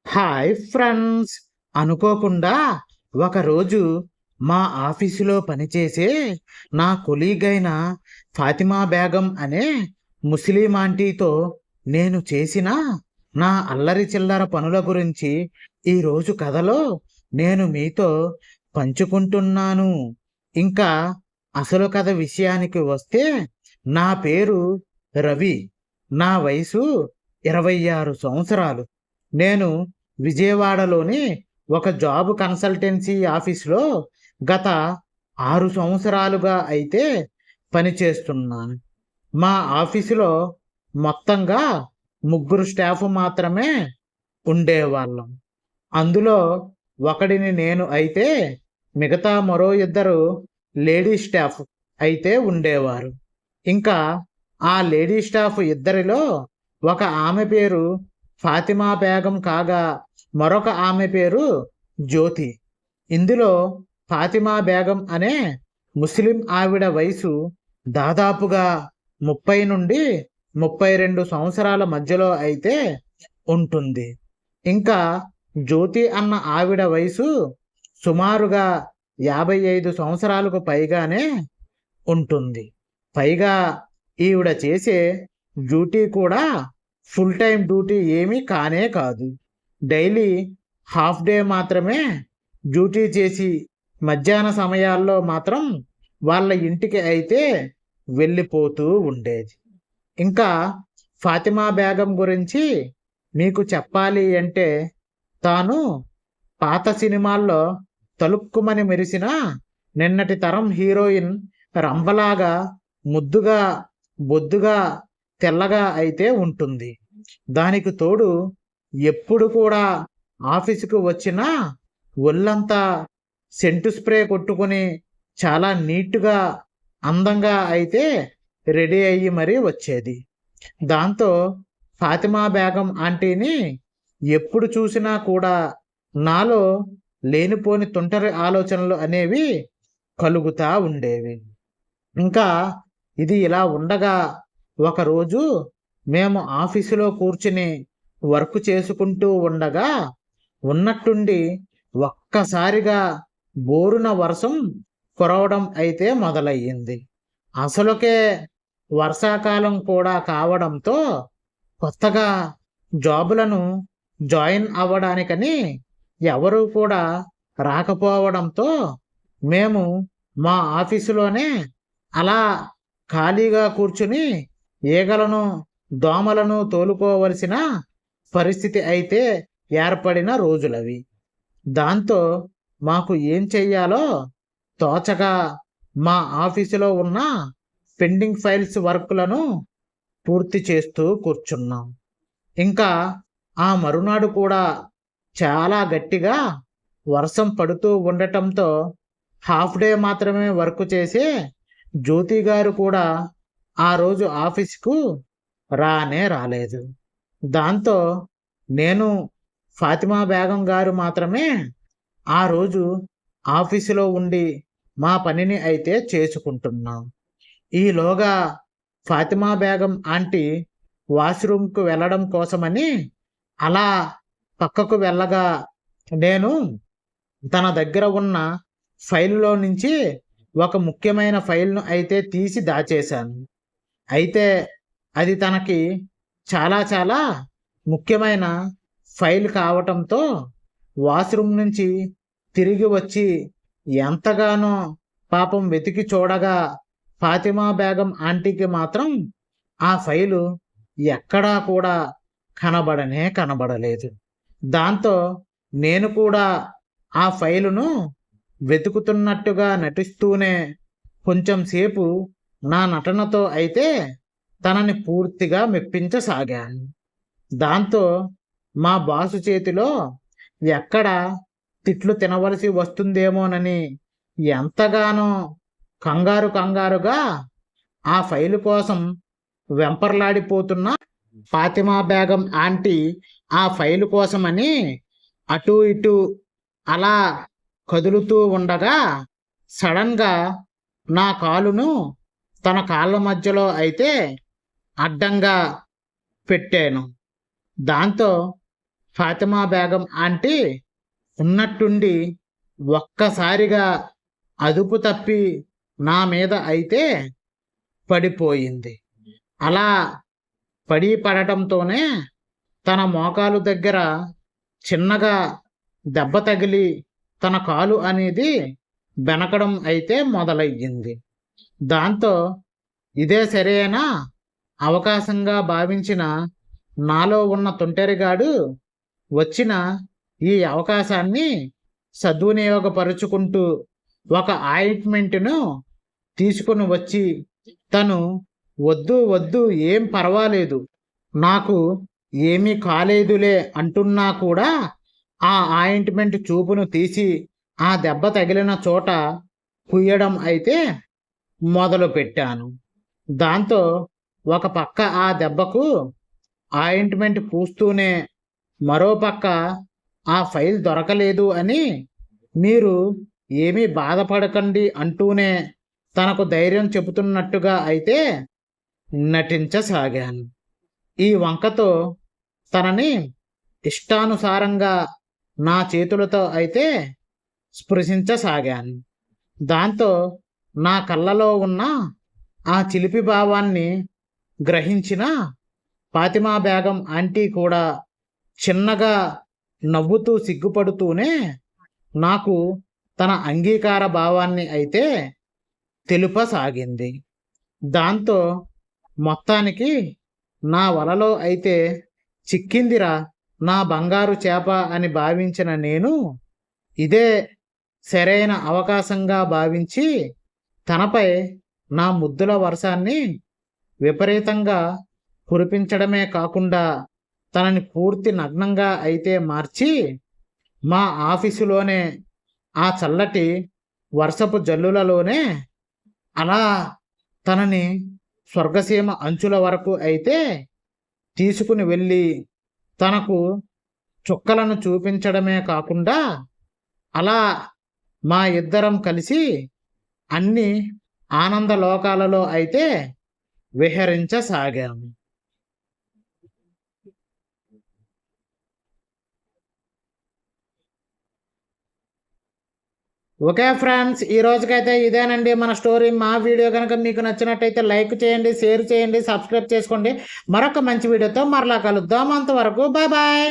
Hi friends. అనుకోకుండా ఒకరోజు మా ఆఫీసులో పనిచేసే నా కొలీగ్ అయిన ఫాతిమా బేగం అనే ముస్లిం ఆంటీతో నేను చేసిన నా అల్లరి చిల్లర పనుల గురించి ఈరోజు కథలో నేను మీతో పంచుకుంటున్నాను. ఇంకా అసలు కథ విషయానికి వస్తే, నా పేరు రవి. నా వయసు 26 సంవత్సరాలు. నేను విజయవాడలోని ఒక జాబ్ కన్సల్టెన్సీ ఆఫీస్లో గత 6 సంవత్సరాలుగా అయితే పనిచేస్తున్నాను. మా ఆఫీసులో మొత్తంగా ముగ్గురు స్టాఫ్ మాత్రమే ఉండేవాళ్ళం. అందులో ఒకడిని నేను అయితే మిగతా మరో ఇద్దరు లేడీ స్టాఫ్ అయితే ఉండేవారు. ఇంకా ఆ లేడీ స్టాఫ్ ఇద్దరిలో ఒక ఆమె పేరు ఫాతిమా బేగం కాగా మరొక ఆమె పేరు జ్యోతి. ఇందులో ఫాతిమా బేగం అనే ముస్లిం ఆవిడ వయసు దాదాపుగా 30 నుండి 32 సంవత్సరాల మధ్యలో అయితే ఉంటుంది. ఇంకా జ్యోతి అన్న ఆవిడ వయసు సుమారుగా 55 సంవత్సరాలకు పైగానే ఉంటుంది. పైగా ఈవిడ చేసే డ్యూటీ కూడా ఫుల్ టైం డ్యూటీ ఏమీ కానే కాదు. డైలీ హాఫ్ డే మాత్రమే డ్యూటీ చేసి మధ్యాహ్న సమయాల్లో మాత్రం వాళ్ళ ఇంటికి అయితే వెళ్ళిపోతూ ఉండేది. ఇంకా ఫాతిమా బేగం గురించి మీకు చెప్పాలి అంటే, తాను పాత సినిమాల్లో తలుక్కుమని మెరిసిన నిన్నటి తరం హీరోయిన్ రంభలాగా ముద్దుగా బొద్దుగా తెల్లగా అయితే ఉంటుంది. దానికి తోడు ఎప్పుడు కూడా ఆఫీసుకు వచ్చినా ఒళ్ళంతా సెంటు స్ప్రే కొట్టుకుని చాలా నీట్గా అందంగా అయితే రెడీ అయ్యి మరీ వచ్చేది. దాంతో ఫాతిమా బేగం ఆంటీని ఎప్పుడు చూసినా కూడా నాలో లేనిపోని తుంటరి ఆలోచనలు అనేవి కలుగుతా ఉండేవి. ఇంకా ఇది ఇలా ఉండగా ఒకరోజు మేము ఆఫీసులో కూర్చుని వర్క్ చేసుకుంటూ ఉండగా ఉన్నట్టుండి ఒక్కసారిగా బోరున వర్షం కురవడం అయితే మొదలయ్యింది. అసలుకే వర్షాకాలం కూడా కావడంతో కొత్తగా జాబులను జాయిన్ అవ్వడానికని ఎవరూ కూడా రాకపోవడంతో మేము మా ఆఫీసులోనే అలా ఖాళీగా కూర్చుని ఈగలను దోమలను తోలుకోవలసిన పరిస్థితి అయితే ఏర్పడిన రోజులవి. దాంతో మాకు ఏం చెయ్యాలో తోచక మా ఆఫీసులో ఉన్న పెండింగ్ ఫైల్స్ వర్క్లను పూర్తి చేస్తూ కూర్చున్నాం. ఇంకా ఆ మరునాడు కూడా చాలా గట్టిగా వర్షం పడుతూ ఉండటంతో హాఫ్ డే మాత్రమే వర్క్ చేసే జ్యోతి గారు కూడా ఆ రోజు ఆఫీస్కు రానే రాలేదు. దాంతో నేను ఫాతిమా బేగం గారు మాత్రమే ఆ రోజు ఆఫీసులో ఉండి మా పనిని అయితే చేసుకుంటున్నాం. ఈలోగా ఫాతిమా బేగం ఆంటీ వాష్రూమ్కు వెళ్ళడం కోసమని అలా పక్కకు వెళ్ళగా నేను తన దగ్గర ఉన్న ఫైలులో నుంచి ఒక ముఖ్యమైన ఫైల్ను అయితే తీసి దాచేశాను. అయితే అది తనకి చాలా చాలా ముఖ్యమైన ఫైల్ కావటంతో వాష్రూమ్ నుంచి తిరిగి వచ్చి ఎంతగానో పాపం వెతికి చూడగా ఫాతిమా బేగం ఆంటీకి మాత్రం ఆ ఫైలు ఎక్కడా కూడా కనబడలేదు. దాంతో నేను కూడా ఆ ఫైలును వెతుకుతున్నట్టుగా నటిస్తూనే కొంచెం సేపు నా నటనతో అయితే తనని పూర్తిగా మెప్పించసాగాను. దాంతో మా బాసు చేతిలో ఎక్కడ తిట్లు తినవలసి వస్తుందేమోనని ఎంతగానో కంగారుగా ఆ ఫైలు కోసం వెంపర్లాడిపోతున్న ఫాతిమా బేగం ఆంటీ ఆ ఫైలు కోసమని అటూ ఇటూ అలా కదులుతూ ఉండగా సడన్గా నా కాలును తన కాళ్ళ మధ్యలో అయితే అడ్డంగా పెట్టాను. దాంతో ఫాతిమా బేగం ఆంటీ ఉన్నట్టుండి ఒక్కసారిగా అదుపు తప్పి నా మీద అయితే పడిపోయింది. అలా పడటంతోనే తన మోకాలు దగ్గర చిన్నగా దెబ్బ తగిలి తన కాలు అనేది బెనకడం అయితే మొదలయ్యింది. దాంతో ఇదే సరైన అవకాశంగా భావించిన నాలో ఉన్న తొంటరిగాడు వచ్చిన ఈ అవకాశాన్ని సద్వినియోగపరుచుకుంటూ ఒక ఆయింట్మెంట్ను తీసుకుని వచ్చి తను వద్దు వద్దు ఏం పర్వాలేదు నాకు ఏమీ కాలేదులే అంటున్నా కూడా ఆ ఆయింట్మెంట్ చూపును తీసి ఆ దెబ్బ తగిలిన చోట పుయ్యడం అయితే మొదలు పెట్టాను. దాంతో ఒక పక్క ఆ దెబ్బకు ఆయింట్మెంట్ పూస్తూనే మరో పక్క ఆ ఫైల్ దొరకలేదు అని మీరు ఏమీ బాధపడకండి అంటూనే తనకు ధైర్యం చెబుతున్నట్టుగా అయితే నటించసాగాను. ఈ వంకతో తనని ఇష్టానుసారంగా నా చేతులతో అయితే స్పృశించసాగాను. దాంతో నా కళ్ళలో ఉన్న ఆ చిలిపి భావాన్ని గ్రహించిన ఫాతిమా బేగం ఆంటీ కూడా చిన్నగా నవ్వుతూ సిగ్గుపడుతూనే నాకు తన అంగీకార భావాన్ని అయితే తెలుపసాగింది. దాంతో మొత్తానికి నా వలలో అయితే చిక్కిందిరా నా బంగారు చేప అని భావించిన నేను ఇదే సరైన అవకాశంగా భావించి తనపై నా ముద్దుల వర్షాన్ని విపరీతంగా కురిపించడమే కాకుండా తనని పూర్తి నగ్నంగా అయితే మార్చి మా ఆఫీసులోనే ఆ చల్లటి వర్షపు జల్లులలోనే అలా తనని స్వర్గసీమ అంచుల వరకు అయితే తీసుకుని వెళ్ళి తనకు చుక్కలను చూపించడమే కాకుండా అలా మా ఇద్దరం కలిసి అన్ని ఆనంద లోకాలలో అయితే విహరించసాగాము. ఓకే ఫ్రెండ్స్, ఈ రోజుకైతే ఇదేనండి మన స్టోరీ. మా వీడియో కనుక మీకు నచ్చినట్టయితే లైక్ చేయండి, షేర్ చేయండి, సబ్స్క్రైబ్ చేసుకోండి. మరొక మంచి వీడియోతో మరలా కలుద్దాం. అంతవరకు బాయ్ బాయ్.